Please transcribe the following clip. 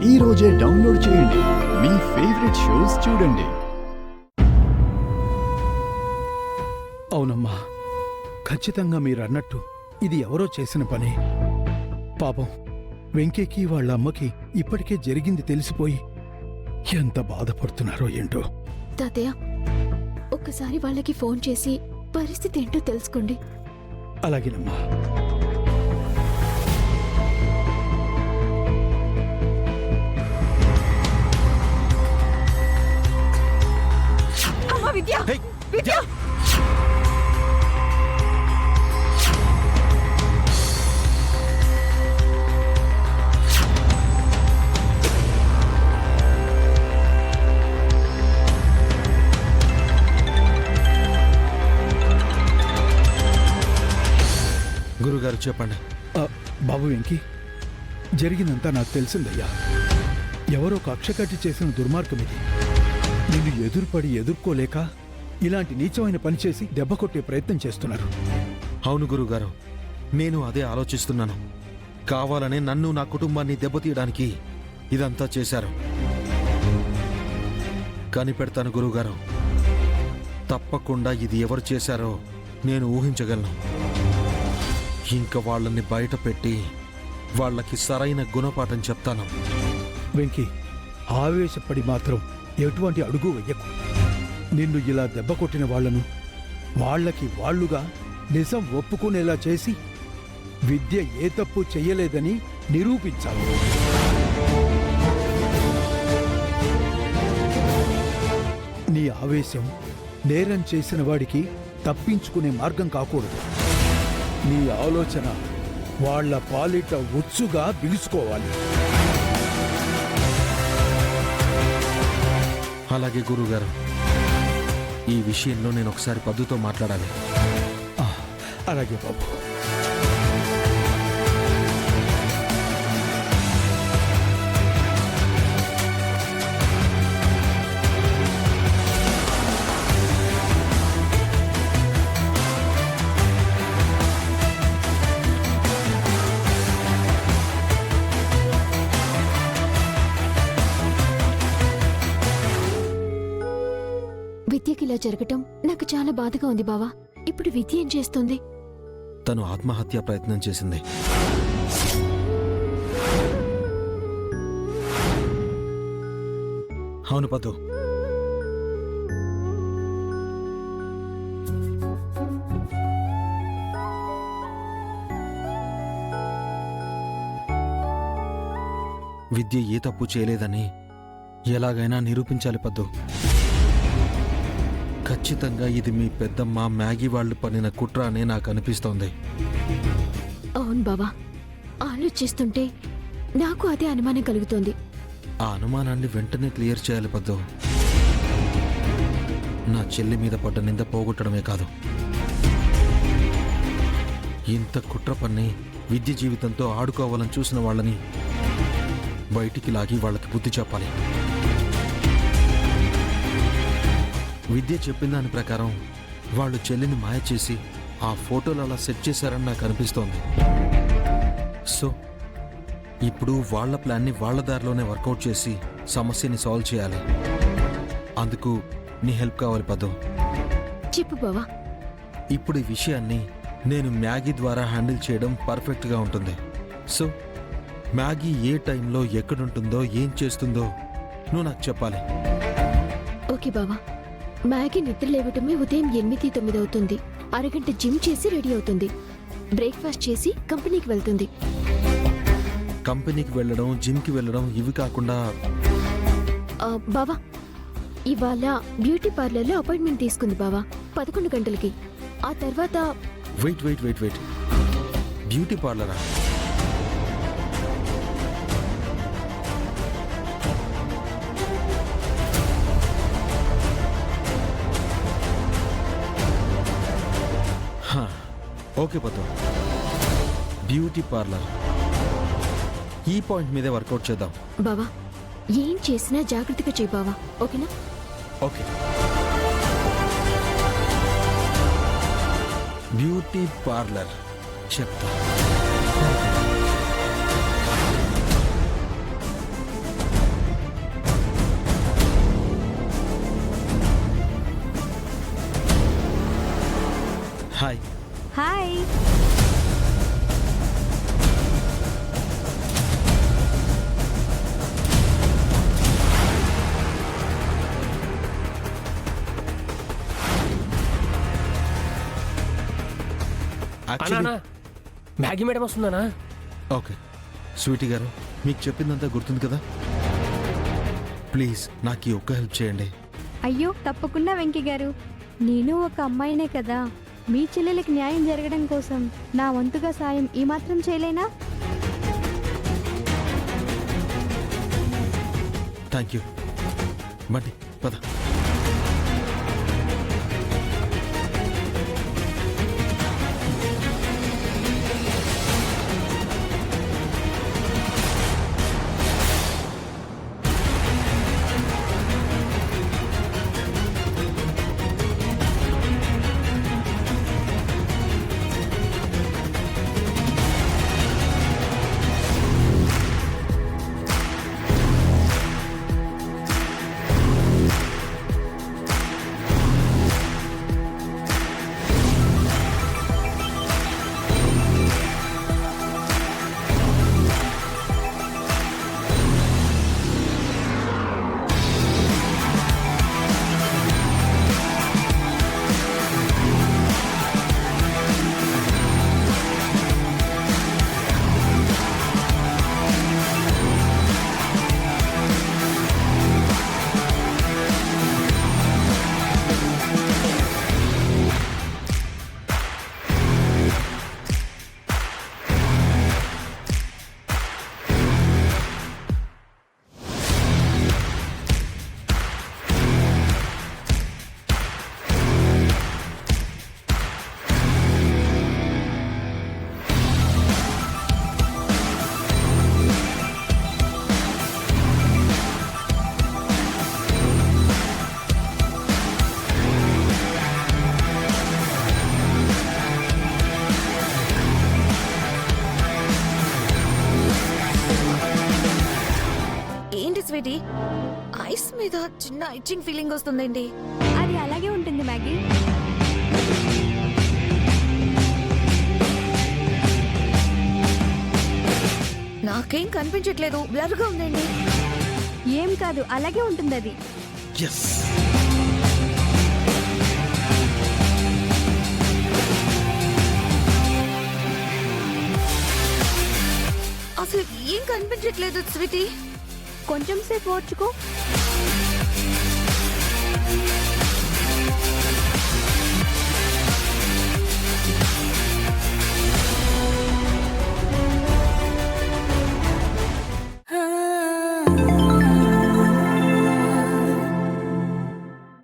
ఈ రోజే డౌన్లోడ్ చేయండి. మీ ఫేవరెట్ షోస్ చూడండి. అవునమ్మా, ఖచ్చితంగా మీరన్నట్టు ఇది ఎవరో చేసిన పని. పాపం వెంకీకి వాళ్ళ అమ్మకి ఇప్పటికే జరిగింది తెలిసిపోయి ఎంత బాధపడుతున్నారో ఏంటో. తాతయ్య, ఒక్కసారి వాళ్ళకి ఫోన్ చేసి పరిస్థితి ఏంటో తెలుసుకోండి. అలాగేనమ్మా. విద్య, విద్య! గురుగారు చెప్పండి. బాబు వెంకీ, జరిగిందంతా నాకు తెలిసిందయ్యా. ఎవరో కక్ష కట్టి చేసిన దుర్మార్గం ఇది. నిన్ను ఎదుర్కోలేక ఇలాంటి నీచమైన పని చేసి దెబ్బ కొట్టే ప్రయత్నం చేస్తున్నారు. అవును గురుగారు, నేను అదే ఆలోచిస్తున్నాను. కావాలనే నన్ను నా కుటుంబాన్ని దెబ్బతీయడానికి ఇదంతా చేశారు. కనిపెడతాను గురుగారు. తప్పకుండా ఇది ఎవరు చేశారో నేను ఊహించగలను. ఇంకా వాళ్ళని బయట పెట్టి వాళ్ళకి సరైన గుణపాఠం చెప్తాను. వెంకీ, ఆవేశపడి మాత్రం ఎటువంటి అడుగు వెయ్యకు. నిన్ను ఇలా దెబ్బ కొట్టిన వాళ్లను వాళ్లకి వాళ్లుగా నిజం ఒప్పుకునేలా చేసి విద్య ఏ తప్పు చెయ్యలేదని నిరూపించాలి. నీ ఆవేశం నేరం చేసిన వాడికి తప్పించుకునే మార్గం కాకూడదు. నీ ఆలోచన వాళ్ల పాలిట ఉచ్చుగా బిగుసుకోవాలి. అలాగే గురుగారు, ఈ విషయంలో నేను ఒకసారి పద్దుతో మాట్లాడాలి. అలాగే బాబు. విద్యకి ఇలా జరగటం నాకు చాలా బాధగా ఉంది బావా. ఇప్పుడు విద్య ఏం చేస్తుంది? తను ఆత్మహత్యా ప్రయత్నం చేసింది. అవును పద్దు. విద్య ఏ తప్పు చేయలేదని ఎలాగైనా నిరూపించాలి పద్దు. ఖచ్చితంగా ఇది మీ పెద్దమ్మ మ్యాగీ వాళ్ళు పన్నిన కుట్ర అనే నాకు అనిపిస్తోంది. అవును బావా, ఆలోచిస్తుంటే నాకు అదే అనుమానం కలుగుతోంది. ఆ అనుమానాన్ని వెంటనే క్లియర్ చేయాలి పద్దు. నా చెల్లి మీద పడ్డ నింద పోగొట్టడమే కాదు, ఇంత కుట్ర పన్ని విద్య జీవితంతో ఆడుకోవాలని చూసిన వాళ్ళని బయటికి లాగి వాళ్ళకి బుద్ధి చెప్పాలి. విద్య చెప్పిన దాని ప్రకారం వాళ్ళు చెల్లిని మాయ చేసి ఆ ఫోటోలు అలా సెట్ చేశారని నాకు అనిపిస్తోంది. సో ఇప్పుడు వాళ్ళ ప్లాన్ని వాళ్ళ దారిలోనే వర్కౌట్ చేసి సమస్యని సాల్వ్ చేయాలి. అందుకు నీ హెల్ప్ కావాలి పద్దు. చెప్పు బావా. ఇప్పుడు ఈ విషయాన్ని నేను మ్యాగీ ద్వారా హ్యాండిల్ చేయడం పర్ఫెక్ట్గా ఉంటుంది. సో మ్యాగీ ఏ టైంలో ఎక్కడుంటుందో ఏం చేస్తుందో నువ్వు నాకు చెప్పాలి. ఓకే బావా. మ్యాగీ నిద్ర లేవటమే ఉదయం 8-9 అవుతుంది. అరగంట జిమ్ చేసి రెడీ అవుతుంది. బ్రేక్ఫాస్ట్ చేసి కంపెనీకి వెళ్తుంది. కంపెనీకి వెళ్ళడం, జిమ్కి వెళ్ళడం ఇవి కాకుండా బావా, ఇవాళ బ్యూటీ పార్లర్లో అపాయింట్మెంట్ తీసుకుంది బావా 11 గంటలకి. ఆ తర్వాత వెయిట్ బ్యూటీ పార్లరా? ఓకే పద్దు, బ్యూటీ పార్లర్. ఈ పాయింట్ మీదే వర్కౌట్ చేద్దాం. బావా, ఏం చేసినా జాగ్రత్తగా చేయి బావా, ఓకేనా? ఓకే. బ్యూటీ పార్లర్ చెప్తా. హాయ్. హాయ్. అన్నా మ్యాగీ మేడం వస్తుందనా? ఓకే స్వీటీ గారు, మీకు చెప్పిందంతా గుర్తుంది కదా? ప్లీజ్ నాకు ఈ ఒక్క హెల్ప్ చేయండి. అయ్యో తప్పకుండా వెంకీ గారు, నేను ఒక అమ్మాయినే కదా, మీ చెల్లెలకి న్యాయం జరగడం కోసం నా వంతుగా సాయం ఈ మాత్రం చేయలేనా? Thank you. బండి పద. స్వీటీ, ఐస్ మీద చిన్న ఇచ్చింగ్ ఫీలింగ్ వస్తుందండి. అది అలాగే ఉంటుంది మ్యాగీ. నాకేం కనిపించట్లేదు, బ్లర్ గా ఉందండి. ఏం కాదు, అలాగే ఉంటుంది అది. ఎస్. అసలు ఏం కనిపించట్లేదు స్వీటీ. కొంచెం సేపు ఓర్చుకో.